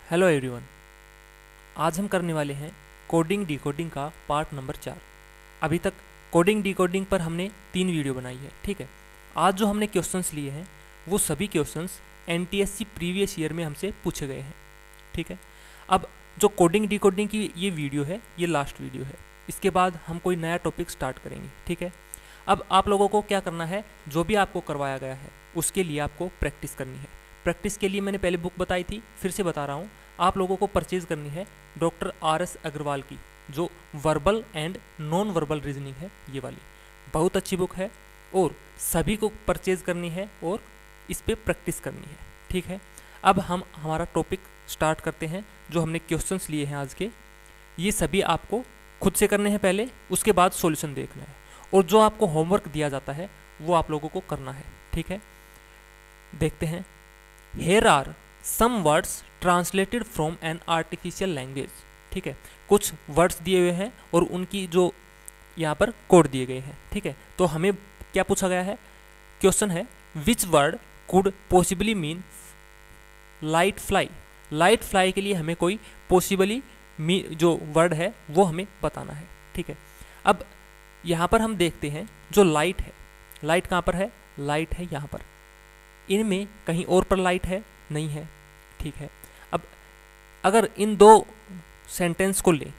Hello everyone. आज हम करने वाले हैं कोडिंग डिकोडिंग का पार्ट नंबर 4। अभी तक कोडिंग डिकोडिंग पर हमने 3 वीडियो बनाई है, ठीक है। आज जो हमने क्वेश्चंस लिए हैं वो सभी क्वेश्चंस एनटीएससी प्रीवियस ईयर में हमसे पूछे गए हैं, ठीक है। अब जो कोडिंग डिकोडिंग की ये वीडियो है ये लास्ट वीडियो है, इसके बाद हम कोई नया टॉपिक स्टार्ट करेंगे, ठीक है। अब आप लोगों को क्या करना है, जो भी आपको करवाया गया है उसके लिए आपको प्रैक्टिस करनी है। प्रैक्टिस के लिए मैंने पहले बुक बताई थी, फिर से बता रहा हूँ। आप लोगों को परचेज करनी है डॉक्टर RS अग्रवाल की, जो verbal and non verbal reasoning है, ये वाली बहुत अच्छी बुक है और सभी को परचेज करनी है और इस पर प्रैक्टिस करनी है, ठीक है। अब हम हमारा टॉपिक स्टार्ट करते हैं। जो हमने क्वेश्चंस लिए हैं आज के, ये सभी आपको खुद से करने हैं पहले, उसके बाद सॉल्यूशन देखना है और जो आपको होमवर्क दिया जाता है वो आप लोगों को करना है, ठीक है। देखते हैं। Here are some words translated from an artificial language, ठीक है। कुछ वर्ड्स दिए हुए हैं और उनकी जो यहाँ पर कोड दिए गए हैं, ठीक है। तो हमें क्या पूछा गया है, क्वेश्चन है which word could possibly mean light fly. Light fly के लिए हमें कोई पॉसिबली जो वर्ड है वो हमें बताना है, ठीक है। अब यहाँ पर हम देखते हैं जो लाइट है, लाइट कहाँ पर है, लाइट है यहाँ पर। इनमें कहीं और पर लाइट है नहीं है, ठीक है। अब अगर इन दो सेंटेंस को लें,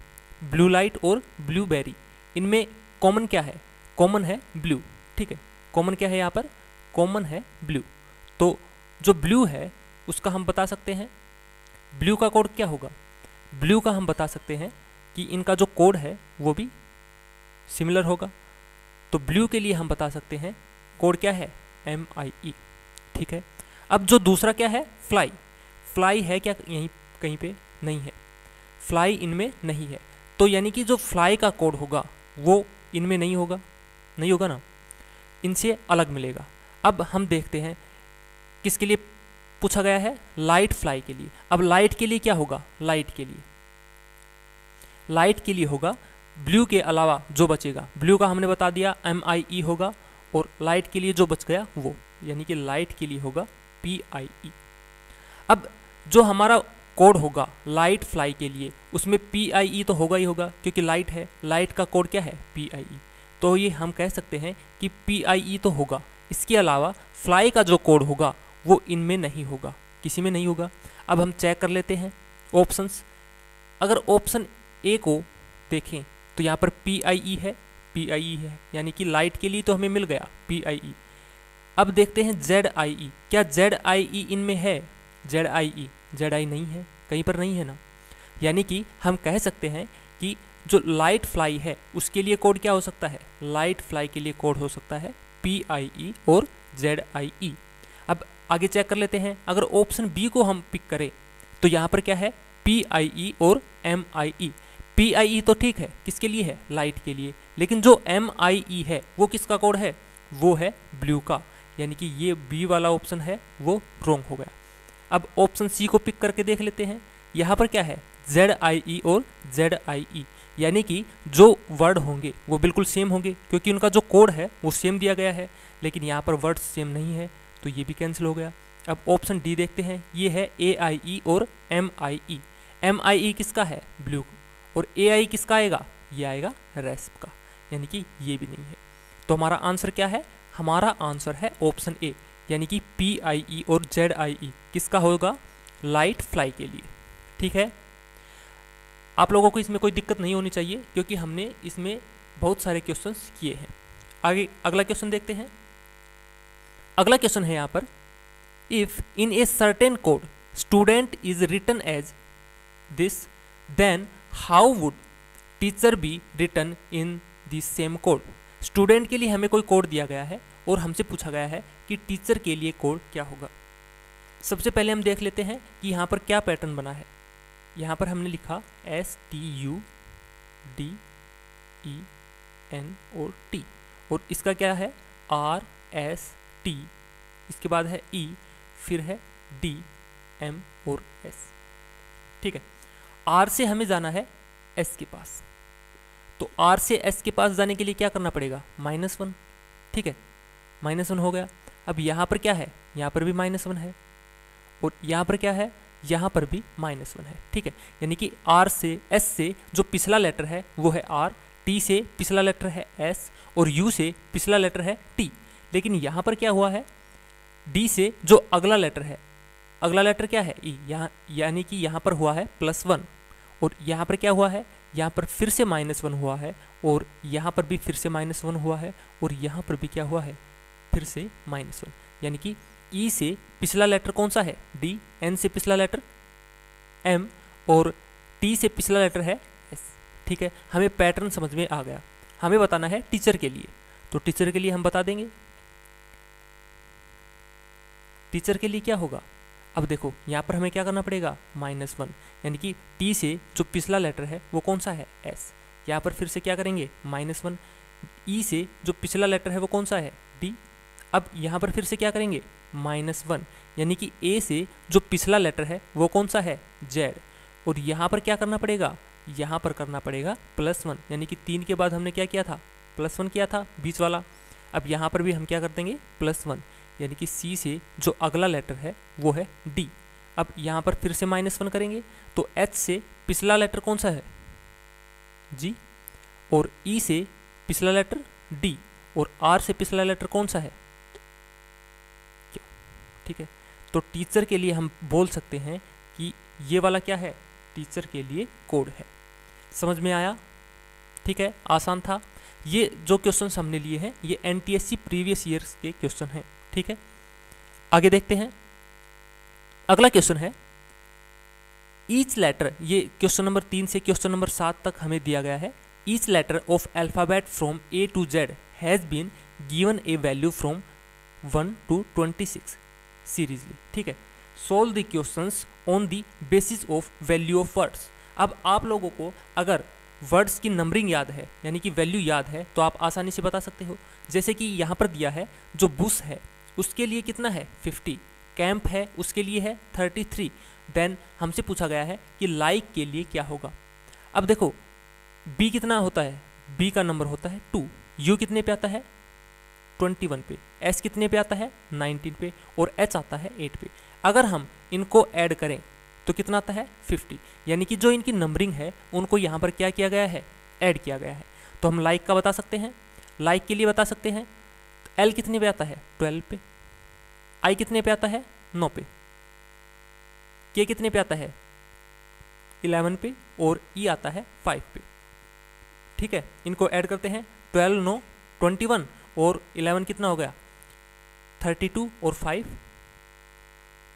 ब्लू लाइट और ब्लूबेरी, इनमें कॉमन क्या है, कॉमन है ब्लू, ठीक है। कॉमन क्या है यहाँ पर, कॉमन है ब्लू। तो जो ब्लू है उसका हम बता सकते हैं, ब्लू का कोड क्या होगा, ब्लू का हम बता सकते हैं कि इनका जो कोड है वो भी सिमिलर होगा। तो ब्लू के लिए हम बता सकते हैं कोड क्या है, MIE, ठीक है। अब जो दूसरा क्या है, फ्लाई। फ्लाई है क्या यहीं कहीं पे, नहीं है, फ्लाई इनमें नहीं है। तो यानी कि जो फ्लाई का कोड होगा वो इनमें नहीं होगा, नहीं होगा ना, इनसे अलग मिलेगा। अब हम देखते हैं किसके लिए पूछा गया है, लाइट फ्लाई के लिए। अब लाइट के लिए क्या होगा, लाइट के लिए होगा ब्लू के अलावा जो बचेगा, ब्लू का हमने बता दिया MIE होगा, और लाइट के लिए जो बच गया वो, यानी कि लाइट के लिए होगा PIE। अब जो हमारा कोड होगा लाइट फ्लाई के लिए, उसमें PIE तो होगा ही होगा, क्योंकि लाइट है, लाइट का कोड क्या है, PIE। तो ये हम कह सकते हैं कि PIE तो होगा। इसके अलावा फ्लाई का जो कोड होगा वो इनमें नहीं होगा, किसी में नहीं होगा। अब हम चेक कर लेते हैं ऑप्शंस। अगर ऑप्शन A को देखें तो यहाँ पर PIE है, यानी कि लाइट के लिए तो हमें मिल गया PIE। अब देखते हैं ZIE, क्या ZIE इनमें है, ZI नहीं है, कहीं पर नहीं है ना। यानी कि हम कह सकते हैं कि जो लाइट फ्लाई है उसके लिए कोड क्या हो सकता है, लाइट फ्लाई के लिए कोड हो सकता है PIE और ZIE। अब आगे चेक कर लेते हैं। अगर ऑप्शन B को हम पिक करें तो यहाँ पर क्या है, PIE और MIE। PIE तो ठीक है, किसके लिए है, लाइट के लिए, लेकिन जो MIE है वो किसका कोड है, वो है ब्लू का, यानी कि ये B वाला ऑप्शन है वो रॉन्ग हो गया। अब ऑप्शन C को पिक करके देख लेते हैं। यहाँ पर क्या है, ZIE और ZIE, यानी कि जो वर्ड होंगे वो बिल्कुल सेम होंगे, क्योंकि उनका जो कोड है वो सेम दिया गया है, लेकिन यहाँ पर वर्ड सेम नहीं है, तो ये भी कैंसिल हो गया। अब ऑप्शन D देखते हैं, ये है AIE और MIE। MIE किसका है, ब्लू, और AI किसका आएगा, ये आएगा रेस्प का, यानी कि ये भी नहीं है। तो हमारा आंसर क्या है, हमारा आंसर है ऑप्शन A, यानी कि PIE और ZIE किसका होगा, लाइट फ्लाई के लिए, ठीक है। आप लोगों को इसमें कोई दिक्कत नहीं होनी चाहिए, क्योंकि हमने इसमें बहुत सारे क्वेश्चंस किए हैं। आगे अगला क्वेश्चन देखते हैं। अगला क्वेश्चन है यहाँ पर, if in a certain code student is written as this, then how would teacher be written in this same code. Student के लिए हमें कोई कोड दिया गया है और हमसे पूछा गया है कि टीचर के लिए कोड क्या होगा। सबसे पहले हम देख लेते हैं कि यहाँ पर क्या पैटर्न बना है। यहाँ पर हमने लिखा STUDEN और T, और इसका क्या है RST, इसके बाद है E, फिर है D, M और S, ठीक है। R से हमें जाना है S के पास, तो R से S के पास जाने के लिए क्या करना पड़ेगा, -1, ठीक है, -1 हो गया। अब यहाँ पर क्या है, यहाँ पर भी -1 है, और यहाँ पर क्या है, यहाँ पर भी -1 है, ठीक है। यानी कि आर से एस से जो पिछला लेटर है वो है आर, टी से पिछला लेटर है एस और यू से पिछला लेटर है टी। लेकिन यहाँ पर क्या हुआ है, डी से जो अगला लेटर है, अगला लेटर क्या है ई, यहाँ यानी कि यहाँ पर हुआ है +1 और यहाँ पर क्या हुआ है, यहाँ पर फिर से -1 हुआ है और यहाँ पर भी फिर से -1 हुआ है और यहाँ पर भी क्या हुआ है, फिर से -1। यानी कि ई से पिछला लेटर कौन सा है डी, एन से पिछला लेटर एम और टी से पिछला लेटर है एस, ठीक है। हमें पैटर्न समझ में आ गया। हमें बताना है टीचर के लिए, तो टीचर के लिए हम बता देंगे। टीचर के लिए क्या होगा, अब देखो यहाँ पर हमें क्या करना पड़ेगा, -1, यानी कि टी से जो पिछला लेटर है वो कौन सा है एस। यहाँ पर फिर से क्या करेंगे -1, ई से जो पिछला लेटर है वो कौन सा है डी। अब यहाँ पर फिर से क्या करेंगे -1, यानी कि ए से जो पिछला लेटर है वो कौन सा है जेड और यहाँ पर क्या करना पड़ेगा, यहाँ पर करना पड़ेगा +1, यानी कि 3 के बाद हमने क्या किया था, +1 किया था बीच वाला। अब यहाँ पर भी हम क्या कर देंगे +1, यानी कि सी से जो अगला लेटर है वो है डी। अब यहाँ पर फिर से -1 करेंगे तो एच से पिछला लेटर कौन सा है जी और ई से पिछला लेटर डी और आर से पिछला लेटर कौन सा है क्यों, ठीक है। तो टीचर के लिए हम बोल सकते हैं कि ये वाला क्या है, टीचर के लिए कोड है। समझ में आया, ठीक है, आसान था। ये जो क्वेश्चंस हमने लिए हैं ये एनटीएससी प्रीवियस ईयर्स के क्वेश्चन हैं, ठीक है। आगे देखते हैं, अगला क्वेश्चन है ईच लेटर, ये क्वेश्चन नंबर 3 से क्वेश्चन नंबर 7 तक हमें दिया गया है। Each letter of alphabet from A to Z has been given a value from 1 to 26 serially, ठीक है। Solve the questions on the basis of value of words. अब आप लोगों को अगर वर्ड्स की नंबरिंग याद है यानी कि वैल्यू याद है तो आप आसानी से बता सकते हो। जैसे कि यहाँ पर दिया है जो बुश है उसके लिए कितना है 50, कैंप है उसके लिए है 33। देन हमसे पूछा गया है कि लाइक के लिए क्या होगा। अब देखो बी कितना होता है, बी का नंबर होता है 2, यू कितने पे आता है 21 पे, एस कितने पे आता है 19 पे और एच आता है 8 पे। अगर हम इनको ऐड करें तो कितना आता है 50, यानी कि जो इनकी नंबरिंग है उनको यहाँ पर क्या किया गया है, ऐड किया गया है। तो हम लाइक का बता सकते हैं, लाइक के लिए बता सकते हैं एल कितने पे आता है 12 पे, आई कितने पे आता है 9 पे, के कितने पे आता है 11 पे और ई आता है 5 पे, ठीक है। इनको ऐड करते हैं 12 9 21 और 11 कितना हो गया 32 और 5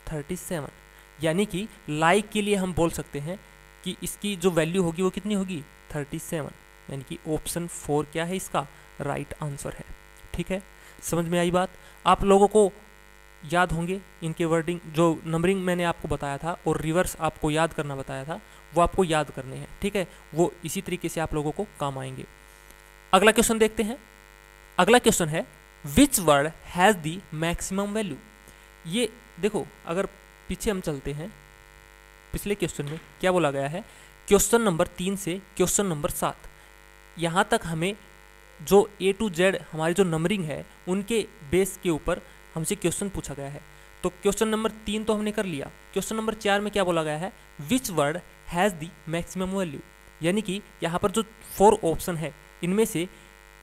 37। यानी कि लाइक के लिए हम बोल सकते हैं कि इसकी जो वैल्यू होगी वो कितनी होगी 37, यानी कि ऑप्शन 4 क्या है इसका राइट आंसर है, ठीक है। समझ में आई बात। आप लोगों को याद होंगे इनके वर्डिंग, जो नंबरिंग मैंने आपको बताया था और रिवर्स आपको याद करना बताया था वो आपको याद करने हैं, ठीक है। वो इसी तरीके से आप लोगों को काम आएंगे। अगला क्वेश्चन देखते हैं। अगला क्वेश्चन है which word has the maximum value. ये देखो अगर पीछे हम चलते हैं, पिछले क्वेश्चन में क्या बोला गया है, क्वेश्चन नंबर 3 से क्वेश्चन नंबर 7 यहाँ तक हमें जो ए टू जेड हमारी जो नंबरिंग है उनके बेस के ऊपर हमसे क्वेश्चन पूछा गया है। तो क्वेश्चन नंबर 3 तो हमने कर लिया। क्वेश्चन नंबर 4 में क्या बोला गया है, which word has the maximum value, यानी कि यहाँ पर जो 4 ऑप्शन है इनमें से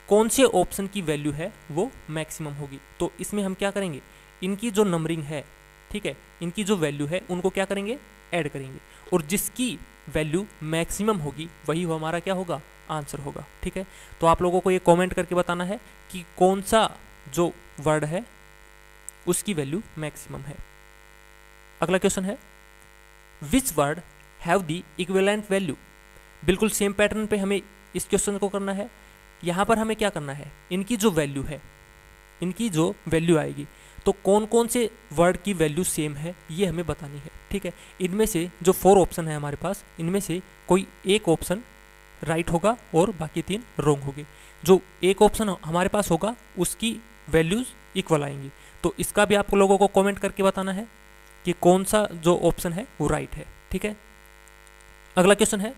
कौन से ऑप्शन की वैल्यू है वो मैक्सिमम होगी। तो इसमें हम क्या करेंगे, इनकी जो नंबरिंग है, ठीक है, इनकी जो वैल्यू है उनको क्या करेंगे ऐड करेंगे और जिसकी वैल्यू मैक्सिमम होगी वही वो हमारा क्या होगा आंसर होगा, ठीक है। तो आप लोगों को ये कमेंट करके बताना है कि कौन सा जो वर्ड है उसकी वैल्यू मैक्सिमम है। अगला क्वेश्चन है which word have the equivalent value. बिल्कुल सेम पैटर्न पे हमें इस क्वेश्चन को करना है। यहाँ पर हमें क्या करना है, इनकी जो वैल्यू है, इनकी जो वैल्यू आएगी तो कौन कौन से वर्ड की वैल्यू सेम है ये हमें बतानी है, ठीक है। इनमें से जो 4 ऑप्शन है हमारे पास, इनमें से कोई एक ऑप्शन राइट होगा और बाकी 3 रॉन्ग होंगे। जो एक ऑप्शन हमारे पास होगा उसकी वैल्यूज इक्वल आएंगी। तो इसका भी आप लोगों को कमेंट करके बताना है कि कौन सा जो ऑप्शन है वो राइट है, ठीक है। अगला क्वेश्चन है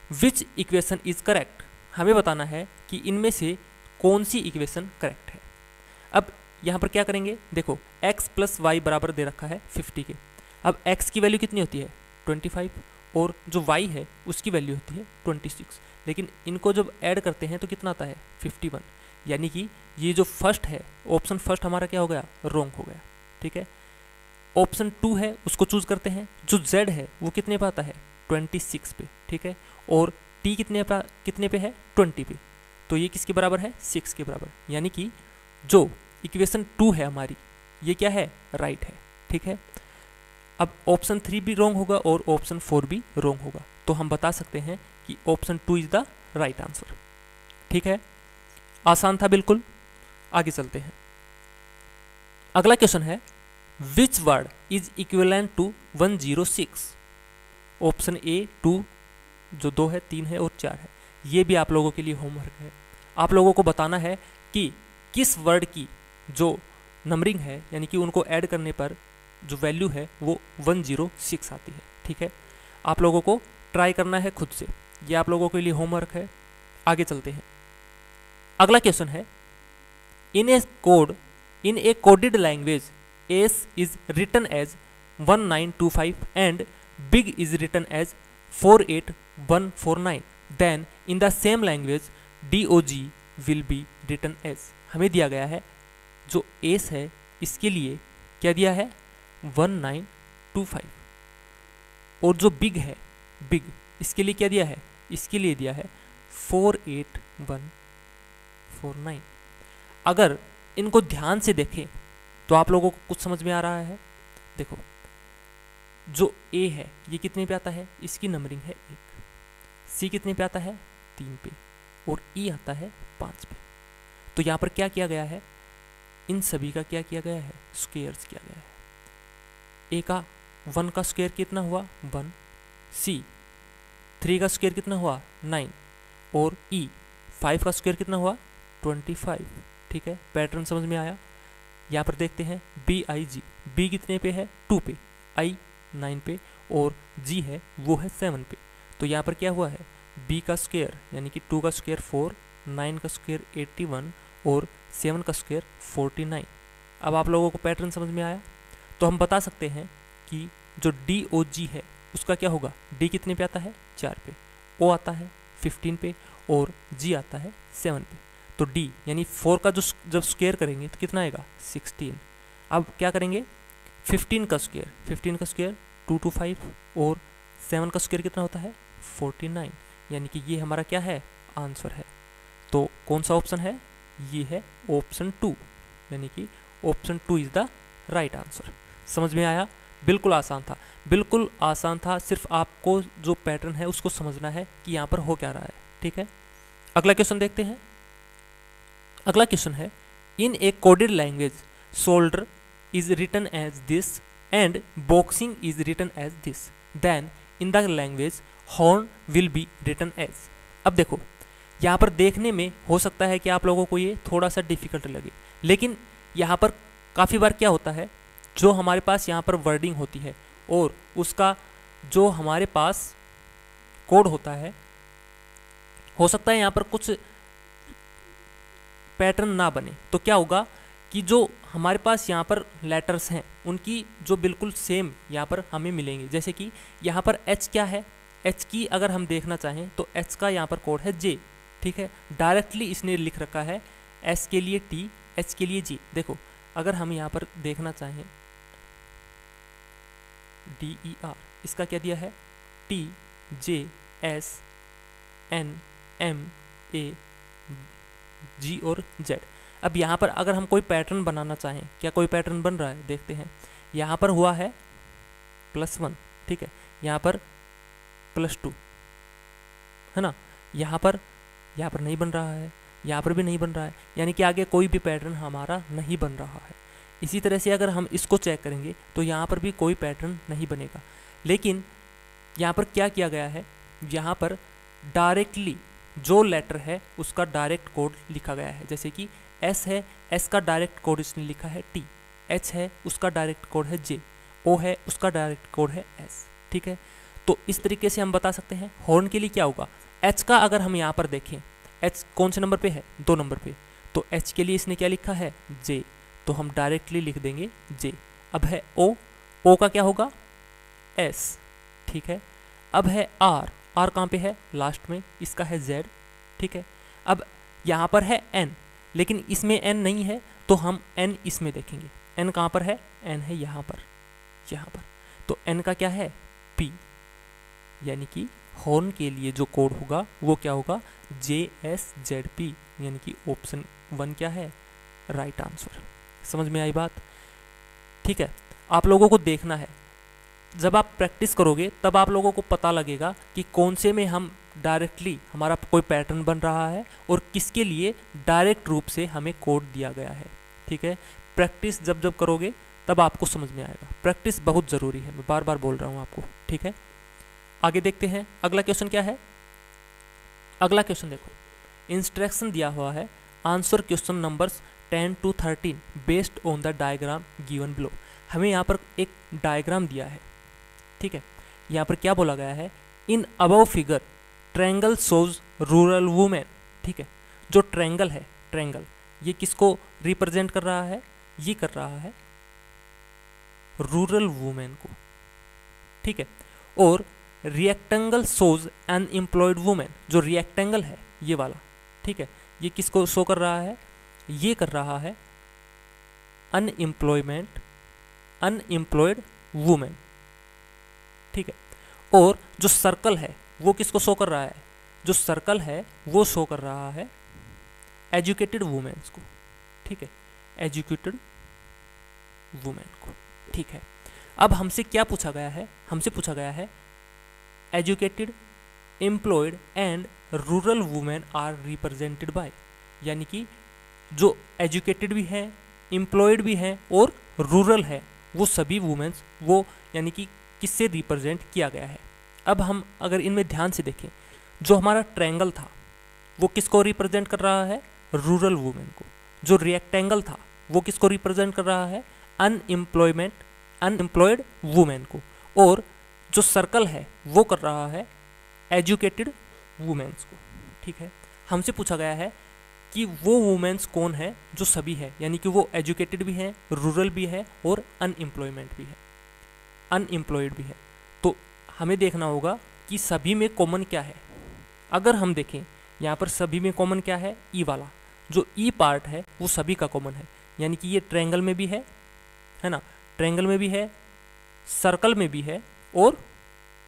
विच इक्वेशन इज करेक्ट। हमें बताना है कि इनमें से कौन सी इक्वेशन करेक्ट है। अब यहाँ पर क्या करेंगे, देखो x + y बराबर दे रखा है 50 के। अब x की वैल्यू कितनी होती है 25 और जो y है उसकी वैल्यू होती है 26, लेकिन इनको जब ऐड करते हैं तो कितना आता है 51, यानी कि ये जो फर्स्ट है ऑप्शन फर्स्ट हमारा क्या हो गया रॉन्ग हो गया। ठीक है, ऑप्शन 2 है उसको चूज करते हैं, जो z है वो कितने पे आता है 26 पे। ठीक है, और t कितने पे है 20 पे, तो ये किसके बराबर है 6 के बराबर, यानी कि जो इक्वेशन 2 है हमारी ये क्या है राइट है। ठीक है, अब ऑप्शन 3 भी रॉन्ग होगा और ऑप्शन 4 भी रॉन्ग होगा, तो हम बता सकते हैं कि option 2 is the right answer. ठीक है, आसान था बिल्कुल। आगे चलते हैं, अगला क्वेश्चन है which word is equivalent to 106। Option A 2, जो 2 है, 3 है और 4 है। ये भी आप लोगों के लिए होमवर्क है, आप लोगों को बताना है कि किस वर्ड की जो नंबरिंग है यानी कि उनको ऐड करने पर जो वैल्यू है वो 106 आती है। ठीक है, आप लोगों को ट्राई करना है खुद से, ये आप लोगों के लिए होमवर्क है। आगे चलते हैं, अगला क्वेश्चन है in a coded language S is written as 1925 and big is written as 48149, then in the same language DOG will be written as. हमें दिया गया है जो एस है इसके लिए क्या दिया है 1925, और जो बिग है बिग इसके लिए क्या दिया है, इसके लिए दिया है 48149। अगर इनको ध्यान से देखें तो आप लोगों को कुछ समझ में आ रहा है। देखो जो ए है ये कितने पे आता है, इसकी नंबरिंग है 1, सी कितने पे आता है 3 पे, और ई आता है 5 पे। तो यहाँ पर क्या किया गया है, इन सभी का क्या किया गया है स्क्वायर्स किया गया है। ए का 1 का स्क्वायर कितना हुआ 1, सी 3 का स्क्वायर कितना हुआ 9, और ई 5 का स्क्वायर कितना हुआ 25। ठीक है, पैटर्न समझ में आया। यहाँ पर देखते हैं BIG, बी कितने पे है 2 पे, आई 9 पे, और जी है वो है 7 पे। तो यहाँ पर क्या हुआ है बी का स्क्वायर यानी कि 2 का स्क्वायर 4, 9 का स्क्वायर 81 और 7 का स्क्वायर 49। अब आप लोगों को पैटर्न समझ में आया, तो हम बता सकते हैं कि जो DOG है उसका क्या होगा, डी कितने पे आता है 4 पे, ओ आता है 15 पे, और जी आता है 7 पे। तो डी यानी 4 का जो जब स्क्वायर करेंगे तो कितना आएगा 16। अब क्या करेंगे 15 का स्क्वायर 225, और 7 का स्क्वायर कितना होता है 49, यानी कि ये हमारा क्या है आंसर है। तो कौन सा ऑप्शन है, ये है ऑप्शन 2, यानी कि option 2 is the right answer. समझ में आया, बिल्कुल आसान था, बिल्कुल आसान था, सिर्फ आपको जो पैटर्न है उसको समझना है कि यहाँ पर हो क्या रहा है। ठीक है, अगला क्वेश्चन देखते हैं। अगला क्वेश्चन है in a coded language shoulder is written as this and boxing is written as this, then in the language horn will be written as. अब देखो यहाँ पर देखने में हो सकता है कि आप लोगों को ये थोड़ा सा डिफिकल्ट लगे, लेकिन यहाँ पर काफ़ी बार क्या होता है जो हमारे पास यहाँ पर वर्डिंग होती है और उसका जो हमारे पास कोड होता है, हो सकता है यहाँ पर कुछ पैटर्न ना बने, तो क्या होगा कि जो हमारे पास यहाँ पर लेटर्स हैं उनकी जो बिल्कुल सेम यहाँ पर हमें मिलेंगे। जैसे कि यहाँ पर H क्या है, H की अगर हम देखना चाहें तो H का यहाँ पर कोड है J। ठीक है, डायरेक्टली इसने लिख रखा है S के लिए T, H के लिए G। देखो अगर हम यहाँ पर देखना चाहें DER, इसका क्या दिया है T J S N M A G और Z। अब यहाँ पर अगर हम कोई पैटर्न बनाना चाहें, क्या कोई पैटर्न बन रहा है, देखते हैं। यहाँ पर हुआ है +1, ठीक है, यहाँ पर +2 है ना, यहाँ पर नहीं बन रहा है, यहाँ पर भी नहीं बन रहा है, यानी कि आगे कोई भी पैटर्न हमारा नहीं बन रहा है। इसी तरह से अगर हम इसको चेक करेंगे तो यहाँ पर भी कोई पैटर्न नहीं बनेगा। लेकिन यहाँ पर क्या किया गया है, यहाँ पर डायरेक्टली जो लेटर है उसका डायरेक्ट कोड लिखा गया है। जैसे कि S है, S का डायरेक्ट कोड इसने लिखा है T, H है उसका डायरेक्ट कोड है J, O है उसका डायरेक्ट कोड है S। ठीक है, तो इस तरीके से हम बता सकते हैं। हॉर्न के लिए क्या होगा, H का अगर हम यहाँ पर देखें, H कौन से नंबर पे है 2 नंबर पे, तो H के लिए इसने क्या लिखा है J, तो हम डायरेक्टली लिख देंगे J। अब है O, O का क्या होगा एस, ठीक है। अब है आर, आर कहाँ पे है, लास्ट में, इसका है जेड, ठीक है। अब यहाँ पर है एन, लेकिन इसमें एन नहीं है, तो हम एन इसमें देखेंगे। एन कहाँ पर है, एन है यहाँ पर, यहाँ पर, तो एन का क्या है, पी, यानी कि हॉर्न के लिए जो कोड होगा वो क्या होगा, JSZP, यानी कि ऑप्शन 1 क्या है, राइट आंसर। समझ में आई बात, ठीक है। आप लोगों को देखना है, जब आप प्रैक्टिस करोगे तब आप लोगों को पता लगेगा कि कौन से में हम डायरेक्टली हमारा कोई पैटर्न बन रहा है और किसके लिए डायरेक्ट रूप से हमें कोड दिया गया है, ठीक है। प्रैक्टिस जब जब करोगे तब आपको समझ में आएगा, प्रैक्टिस बहुत ज़रूरी है, मैं बार बार बोल रहा हूँ आपको, ठीक है। आगे देखते हैं अगला क्वेश्चन क्या है। अगला क्वेश्चन देखो, इंस्ट्रक्शन दिया हुआ है, answer question numbers 10 to 13 based on the diagram given below. हमें यहाँ पर एक डायग्राम दिया है, ठीक है। यहाँ पर क्या बोला गया है, in above figure triangle shows rural women, ठीक है। जो ट्रायंगल है, ट्रायंगल ये किसको रिप्रेजेंट कर रहा है, ये कर रहा है रूरल वुमेन को, ठीक है। और रिएक्टेंगल शोज अनएम्प्लॉयड वुमेन, जो रिएक्टेंगल है ये वाला, ठीक है, ये किसको शो कर रहा है, ये कर रहा है अनएम्प्लॉयड वुमेन, ठीक है। और जो सर्कल है वो किसको शो कर रहा है, जो सर्कल है वो शो कर रहा है एजुकेटेड वुमेन्स को, ठीक है, एजुकेटेड वुमेन को, ठीक है। अब हमसे क्या पूछा गया है, हमसे पूछा गया है educated, employed and rural women are represented by, यानी कि जो एजुकेटेड भी है, एम्प्लॉयड भी है और रूरल है, वो सभी वुमेन्स वो यानी कि किससे रिप्रेजेंट किया गया है। अब हम अगर इनमें ध्यान से देखें, जो हमारा ट्रायंगल था वो किसको रिप्रेजेंट कर रहा है, रूरल वुमेन को। जो रेक्टेंगल था वो किसको रिप्रेजेंट कर रहा है, अनएम्प्लॉयड वुमेन को। और जो सर्कल है वो कर रहा है एजुकेटेड वुमेन्स को, ठीक है। हमसे पूछा गया है कि वो वुमेन्स कौन है जो सभी है, यानी कि वो एजुकेटेड भी है, रूरल भी है और अनएम्प्लॉयमेंट भी है, अनएम्प्लॉयड भी है। तो हमें देखना होगा कि सभी में कॉमन क्या है। अगर हम देखें यहाँ पर सभी में कॉमन क्या है, ई वाला, जो ई पार्ट है वो सभी का कॉमन है, यानी कि ये ट्रायंगल में भी है ना, ट्रायंगल में भी है, सर्कल में भी है और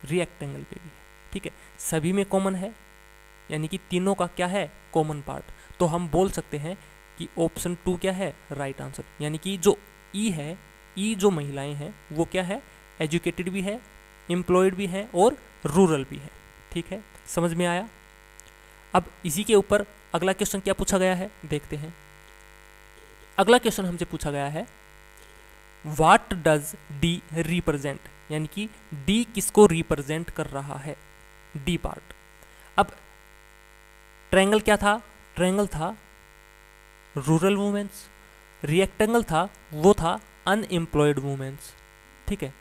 रेक्टेंगल पे भी है, ठीक है। सभी में कॉमन है, यानी कि तीनों का क्या है, कॉमन पार्ट। तो हम बोल सकते हैं कि ऑप्शन 2 क्या है, राइट आंसर। यानी कि जो ई है, ई जो महिलाएं हैं वो क्या है, एजुकेटेड भी है, एम्प्लॉयड भी है और रूरल भी है, ठीक है। समझ में आया। अब इसी के ऊपर अगला क्वेश्चन क्या पूछा गया है, देखते हैं। अगला क्वेश्चन हमसे पूछा गया है, व्हाट डज डी रिप्रेजेंट, यानी कि डी किसको रिप्रेजेंट कर रहा है, डी पार्ट। अब ट्रायंगल क्या था, ट्रायंगल था रूरल वुमेन्स, रेक्टेंगल था वो था अनएम्प्लॉयड वुमेन्स, ठीक है।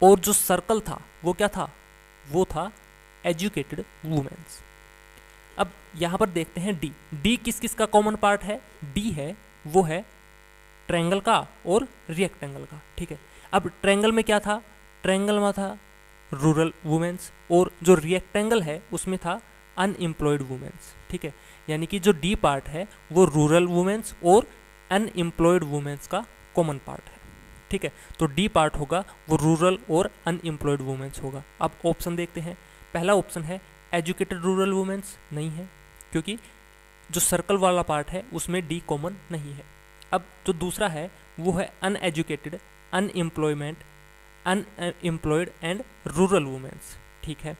और जो सर्कल था वो क्या था, वो था एजुकेटेड वुमेन्स। अब यहाँ पर देखते हैं डी, डी किस किस का कॉमन पार्ट है, डी है वो है ट्रायंगल का और रेक्टेंगल का, ठीक है। अब ट्रायंगल में क्या था, ट्रायंगल में था रूरल वुमेन्स और जो रेक्टेंगल है उसमें था अनएम्प्लॉयड वुमेन्स, ठीक है। यानी कि जो डी पार्ट है वो रूरल वुमेन्स और अनएम्प्लॉयड वुमेन्स का कॉमन पार्ट है, ठीक है। तो डी पार्ट होगा वो रूरल और अनएम्प्लॉयड वुमेन्स होगा। अब ऑप्शन देखते हैं। पहला ऑप्शन है एजुकेटेड रूरल वुमेन्स, नहीं है, क्योंकि जो सर्कल वाला पार्ट है उसमें डी कॉमन नहीं है। अब जो दूसरा है वो है uneducated, unemployed and rural womens, ठीक है।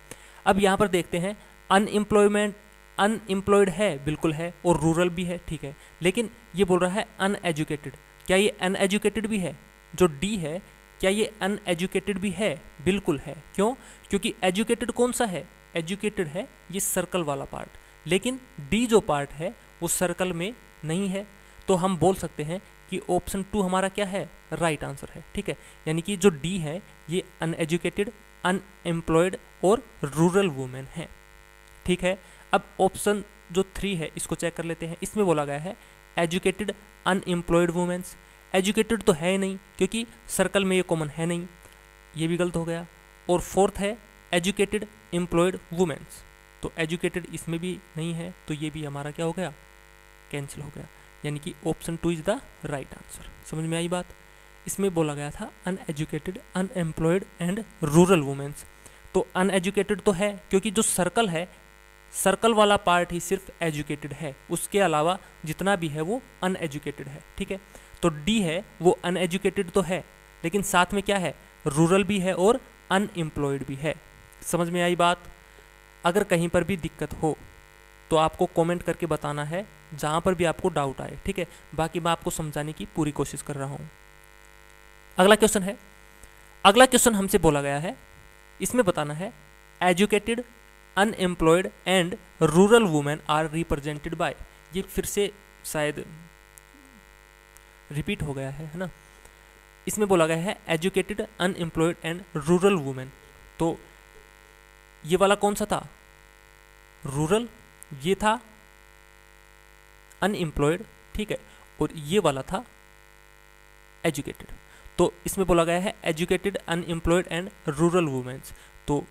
अब यहाँ पर देखते हैं अनएम्प्लॉयड है, बिल्कुल है, और रूरल भी है, ठीक है। लेकिन ये बोल रहा है अनएजुकेटेड, क्या ये अनएजुकेटेड भी है, जो डी है क्या ये अनएजुकेटेड भी है, बिल्कुल है। क्यों, क्योंकि एजुकेटेड कौन सा है, एजुकेटेड है ये सर्कल वाला पार्ट, लेकिन डी जो पार्ट है वो सर्कल में नहीं है। तो हम बोल सकते हैं कि ऑप्शन 2 हमारा क्या है, राइट आंसर है, ठीक है। यानी कि जो डी है ये अनएजुकेटेड, अनएम्प्लॉयड और रूरल वुमेन है, ठीक है। अब ऑप्शन जो 3 है इसको चेक कर लेते हैं। इसमें बोला गया है एजुकेटेड अनएम्प्लॉयड वुमेन्स। एजुकेटेड तो है नहीं क्योंकि सर्कल में ये कॉमन है नहीं, ये भी गलत हो गया। और फोर्थ है एजुकेटेड एम्प्लॉयड वुमेन्स, तो एजुकेटेड इसमें भी नहीं है, तो ये भी हमारा क्या हो गया, कैंसिल हो गया। यानी कि option 2 is the right answer. समझ में आई बात। इसमें बोला गया था uneducated, unemployed and rural womens. तो अनएजुकेटेड तो है क्योंकि जो सर्कल है, सर्कल वाला पार्ट ही सिर्फ एजुकेटेड है, उसके अलावा जितना भी है वो अनएजुकेटेड है। ठीक है, तो डी है वो अनएजुकेटेड तो है, लेकिन साथ में क्या है, रूरल भी है और अनएम्प्लॉयड भी है। समझ में आई बात। अगर कहीं पर भी दिक्कत हो तो आपको कमेंट करके बताना है, जहाँ पर भी आपको डाउट आए। ठीक है, बाकी मैं आपको समझाने की पूरी कोशिश कर रहा हूँ। अगला क्वेश्चन है, अगला क्वेश्चन हमसे बोला गया है, इसमें बताना है educated, unemployed and rural women are represented by. ये फिर से शायद रिपीट हो गया है ना। इसमें बोला गया है educated, unemployed and rural women. तो ये वाला कौन सा था, रूरल, ये था अनएम्प्लॉयड, ठीक है, और ये वाला था एजुकेटेड। तो इसमें बोला गया है educated, unemployed and rural womens. तो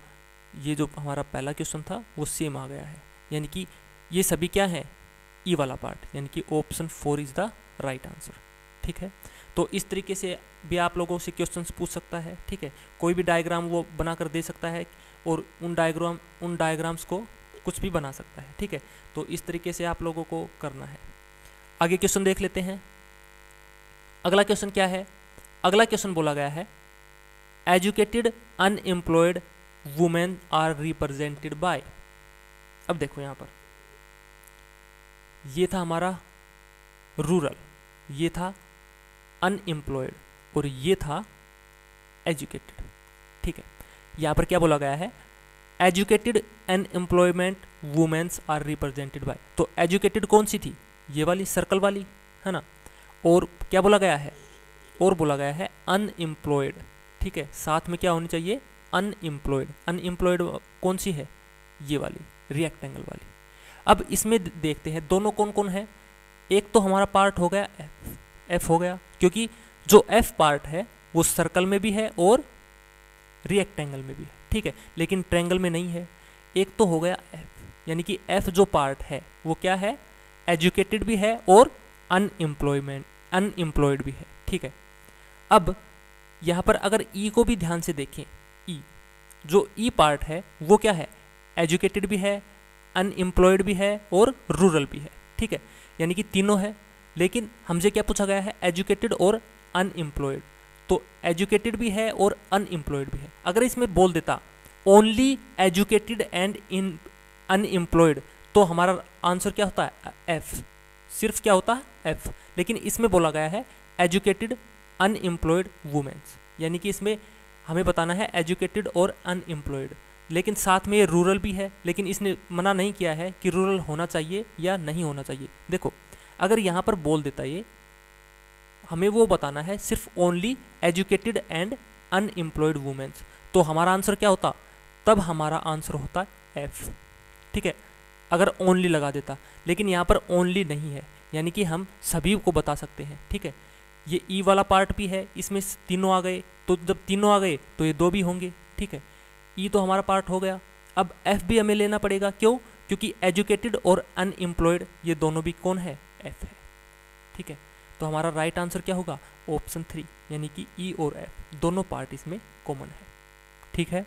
ये जो हमारा पहला क्वेश्चन था वो सेम आ गया है, यानी कि ये सभी क्या है, ई वाला पार्ट, यानी कि option 4 is the right answer. ठीक है, तो इस तरीके से भी आप लोगों से क्वेश्चंस पूछ सकता है। ठीक है, कोई भी डायग्राम वो बना कर दे सकता है और उन डायग्राम्स को कुछ भी बना सकता है। ठीक है, तो इस तरीके से आप लोगों को करना है। आगे क्वेश्चन देख लेते हैं। अगला क्वेश्चन क्या है, अगला क्वेश्चन बोला गया है educated, unemployed women are represented by. अब देखो यहाँ पर ये था हमारा रूरल, ये था अनएम्प्लॉयड और ये था एजुकेटेड। ठीक है, यहाँ पर क्या बोला गया है, educated unemployment womens are represented by. तो एजुकेटेड कौन सी थी, ये वाली सर्कल वाली है ना, और क्या बोला गया है, और बोला गया है अनएम्प्लॉयड। ठीक है, साथ में क्या होनी चाहिए, अनएम्प्लॉयड। अनएम्प्लॉयड कौन सी है, ये वाली रिएक्टेंगल वाली। अब इसमें देखते हैं दोनों कौन कौन है। एक तो हमारा पार्ट हो गया एफ हो गया, क्योंकि जो एफ पार्ट है वो सर्कल में भी है और रिएक्टेंगल में भी है। ठीक है, लेकिन ट्रायंगल में नहीं है। एक तो हो गया एफ, यानी कि एफ जो पार्ट है वो क्या है, एजुकेटेड भी है और अनएम्प्लॉयड भी है। ठीक है, अब यहाँ पर अगर ई को भी ध्यान से देखें, ई जो ई पार्ट है वो क्या है, एजुकेटेड भी है, अनएम्प्लॉयड भी है और रूरल भी है। ठीक है, यानी कि तीनों है, लेकिन हमसे क्या पूछा गया है, एजुकेटेड और अनएम्प्लॉयड। तो एजुकेटेड भी है और अनएम्प्लॉयड भी है। अगर इसमें बोल देता only educated and in unemployed, तो हमारा आंसर क्या होता है, एफ, सिर्फ क्या होता है एफ। लेकिन इसमें बोला गया है एजुकेटेड अनएम्प्लॉयड वुमेन्स, यानी कि इसमें हमें बताना है एजुकेटेड और अनएम्प्लॉयड, लेकिन साथ में ये रूरल भी है। लेकिन इसने मना नहीं किया है कि रूरल होना चाहिए या नहीं होना चाहिए। देखो अगर यहाँ पर बोल देता ये, हमें वो बताना है सिर्फ only educated and unemployed womens, तो हमारा आंसर क्या होता, तब हमारा आंसर होता एफ। ठीक है, अगर ओनली लगा देता, लेकिन यहाँ पर ओनली नहीं है, यानी कि हम सभी को बता सकते हैं। ठीक है, ये ई वाला पार्ट भी है, इसमें तीनों आ गए, तो जब तीनों आ गए तो ये दो भी होंगे। ठीक है, ई तो हमारा पार्ट हो गया। अब एफ भी हमें लेना पड़ेगा, क्यों, क्योंकि एजुकेटेड और अनएम्प्लॉयड ये दोनों भी कौन है, एफ है। ठीक है, तो हमारा राइट आंसर क्या होगा, ऑप्शन 3, यानी कि ई और एफ दोनों पार्ट इसमें कॉमन है। ठीक है,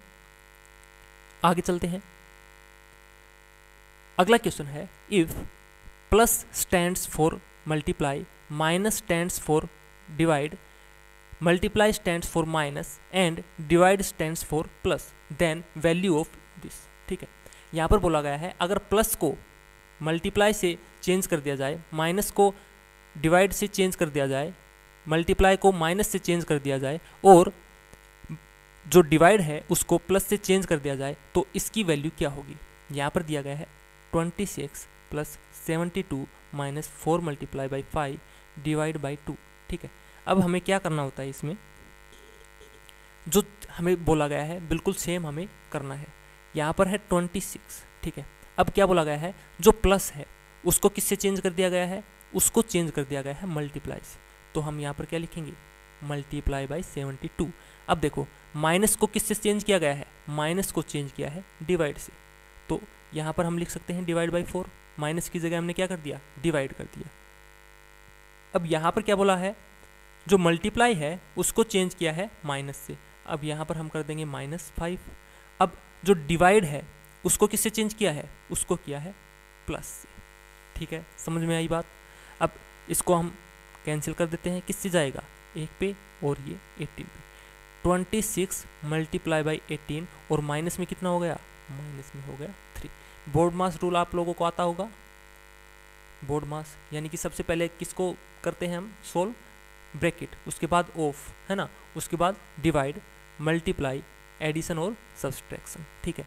आगे चलते हैं। अगला क्वेश्चन है, if plus stands for multiply, minus stands for divide, multiply stands for minus and divide stands for plus, then value of this. ठीक है, यहाँ पर बोला गया है अगर प्लस को मल्टीप्लाई से चेंज कर दिया जाए, माइनस को डिवाइड से चेंज कर दिया जाए, मल्टीप्लाई को माइनस से चेंज कर दिया जाए और जो डिवाइड है उसको प्लस से चेंज कर दिया जाए, तो इसकी वैल्यू क्या होगी। यहाँ पर दिया गया है 26 plus 72 minus 4 multiply by 5 divide by 2। ठीक है, अब हमें क्या करना होता है, इसमें जो हमें बोला गया है बिल्कुल सेम हमें करना है। यहाँ पर है 26। ठीक है, अब क्या बोला गया है, जो प्लस है उसको किससे चेंज कर दिया गया है, उसको चेंज कर दिया गया है मल्टीप्लाई से। तो हम यहाँ पर क्या लिखेंगे, मल्टीप्लाई बाई 72। अब देखो माइनस को किससे चेंज किया गया है, माइनस को चेंज किया है डिवाइड से, तो यहाँ पर हम लिख सकते हैं डिवाइड बाई 4, माइनस की जगह हमने क्या कर दिया, डिवाइड कर दिया। अब यहाँ पर क्या बोला है, जो मल्टीप्लाई है उसको चेंज किया है माइनस से, अब यहाँ पर हम कर देंगे -5। अब जो डिवाइड है उसको किससे चेंज किया है, उसको किया है प्लस से। ठीक है, समझ में आई बात। अब इसको हम कैंसिल कर देते हैं, किससे जाएगा, 1 पे और ये 18 पे। 26 मल्टीप्लाई बाई 18 और माइनस में कितना हो गया, माइनस में हो गया 3। बोर्ड मास रूल आप लोगों को आता होगा, बोर्ड मास यानी कि सबसे पहले किसको करते हैं हम, सोल्व, ब्रैकेट, उसके बाद ऑफ, है ना, उसके बाद डिवाइड, मल्टीप्लाई, एडिशन और सब्सट्रैक्शन। ठीक है,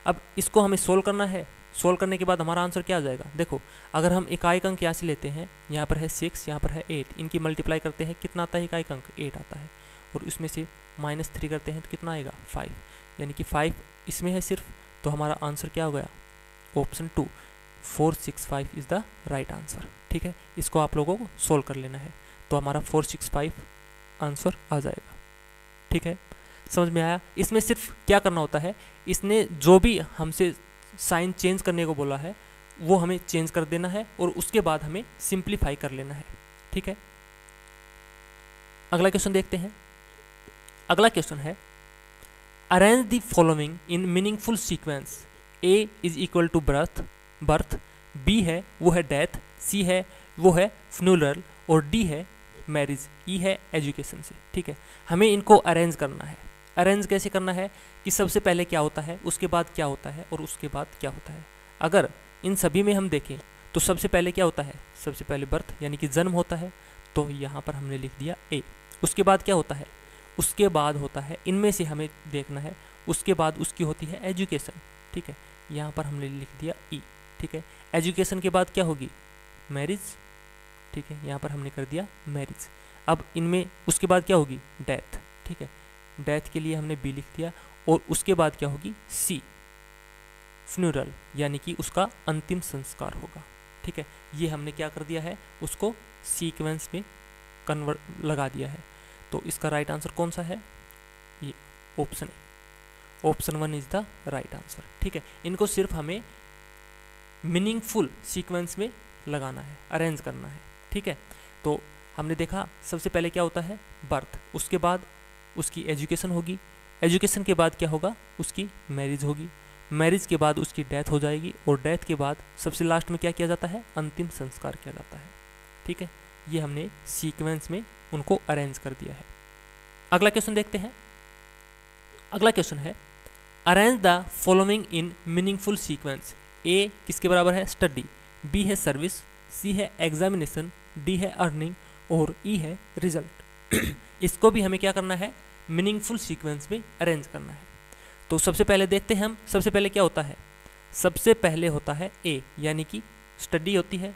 अब इसको हमें सोल्व करना है। सोल्व करने के बाद हमारा आंसर क्या आ जाएगा, देखो अगर हम इकाई अंक यहाँ से लेते हैं, यहाँ पर है 6, यहाँ पर है 8, इनकी मल्टीप्लाई करते हैं, कितना आता है इकाई अंक, 8 आता है, और इसमें से -3 करते हैं तो कितना आएगा, 5, यानी कि 5 इसमें है सिर्फ, तो हमारा आंसर क्या हो गया, option 2 465 is the right answer. ठीक है, इसको आप लोगों को सोल्व कर लेना है, तो हमारा 465 आंसर आ जाएगा। ठीक है, समझ में आया। इसमें सिर्फ क्या करना होता है, इसने जो भी हमसे साइन चेंज करने को बोला है वो हमें चेंज कर देना है और उसके बाद हमें सिंप्लीफाई कर लेना है। ठीक है, अगला क्वेश्चन देखते हैं। अगला क्वेश्चन है, arrange the following in meaningful sequence. A is equal to birth, B है वो है डेथ, C है वो है फ्यूनरल और D है मैरिज, E है एजुकेशन से। ठीक है, हमें इनको अरेंज करना है। अरेंज कैसे करना है कि सबसे पहले क्या होता है, उसके बाद क्या होता है और उसके बाद क्या होता है। अगर इन सभी में हम देखें तो सबसे पहले क्या होता है, सबसे पहले बर्थ यानी कि जन्म होता है, तो यहाँ पर हमने लिख दिया A। उसके बाद क्या होता है, उसके बाद होता है, इनमें से हमें देखना है, उसके बाद उसकी होती है एजुकेशन। ठीक है, यहाँ पर हमने लिख दिया E। ठीक है, एजुकेशन के बाद क्या होगी, मैरिज। ठीक है, यहाँ पर हमने कर दिया मैरिज। अब इनमें उसके बाद क्या होगी, डेथ। ठीक है, डेथ के लिए हमने B लिख दिया, और उसके बाद क्या होगी, C फ्यूनरल यानी कि उसका अंतिम संस्कार होगा। ठीक है, ये हमने क्या कर दिया है, उसको सीक्वेंस में कन्वर्ट लगा दिया है। तो इसका राइट आंसर कौन सा है, ये option A, option 1 is the right answer. ठीक है, इनको सिर्फ हमें मीनिंगफुल सीक्वेंस में लगाना है, अरेंज करना है। ठीक है, तो हमने देखा सबसे पहले क्या होता है, बर्थ, उसके बाद उसकी एजुकेशन होगी, एजुकेशन के बाद क्या होगा, उसकी मैरिज होगी, मैरिज के बाद उसकी डेथ हो जाएगी, और डेथ के बाद सबसे लास्ट में क्या किया जाता है, अंतिम संस्कार किया जाता है। ठीक है, ये हमने सीक्वेंस में उनको अरेंज कर दिया है। अगला क्वेश्चन देखते हैं। अगला क्वेश्चन है, arrange the following in meaningful sequence. A किसके बराबर है, स्टडी, बी है सर्विस, सी है एग्जामिनेशन, डी है अर्निंग और ई है रिजल्ट। इसको भी हमें क्या करना है, मीनिंगफुल सीक्वेंस में अरेंज करना है। तो सबसे पहले देखते हैं हम, सबसे पहले क्या होता है, सबसे पहले होता है ए यानी कि स्टडी होती है,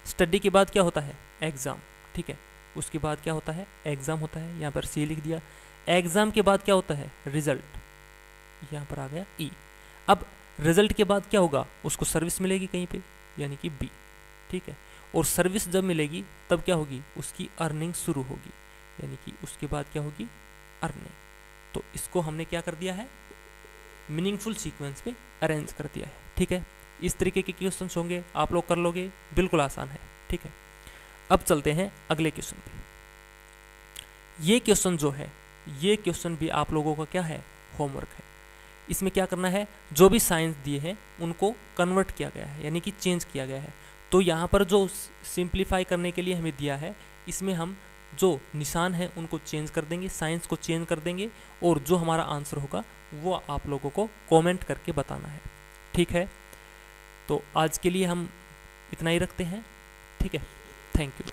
स्टडी के बाद क्या होता है, एग्ज़ाम। ठीक है, उसके बाद क्या होता है, एग्ज़ाम होता है, यहाँ पर सी लिख दिया। एग्ज़ाम के बाद क्या होता है, रिजल्ट, यहाँ पर आ गया ई। अब रिजल्ट के बाद क्या होगा, उसको सर्विस मिलेगी कहीं पे यानी कि बी। ठीक है, और सर्विस जब मिलेगी तब क्या होगी, उसकी अर्निंग शुरू होगी यानी कि उसके बाद क्या होगी, अर्निंग। तो इसको हमने क्या कर दिया है, मीनिंगफुल सीक्वेंस में अरेंज कर दिया है। ठीक है, इस तरीके के क्वेश्चन होंगे, आप लोग कर लोगे, बिल्कुल आसान है। ठीक है, अब चलते हैं अगले क्वेश्चन पे। ये क्वेश्चन जो है, ये क्वेश्चन भी आप लोगों का क्या है, होमवर्क है। इसमें क्या करना है, जो भी साइंस दिए हैं उनको कन्वर्ट किया गया है यानी कि चेंज किया गया है। तो यहाँ पर जो सिंप्लीफाई करने के लिए हमें दिया है, इसमें हम जो निशान है उनको चेंज कर देंगे, साइंस को चेंज कर देंगे, और जो हमारा आंसर होगा वो आप लोगों को कमेंट करके बताना है। ठीक है, तो आज के लिए हम इतना ही रखते हैं। ठीक है, थैंक यू।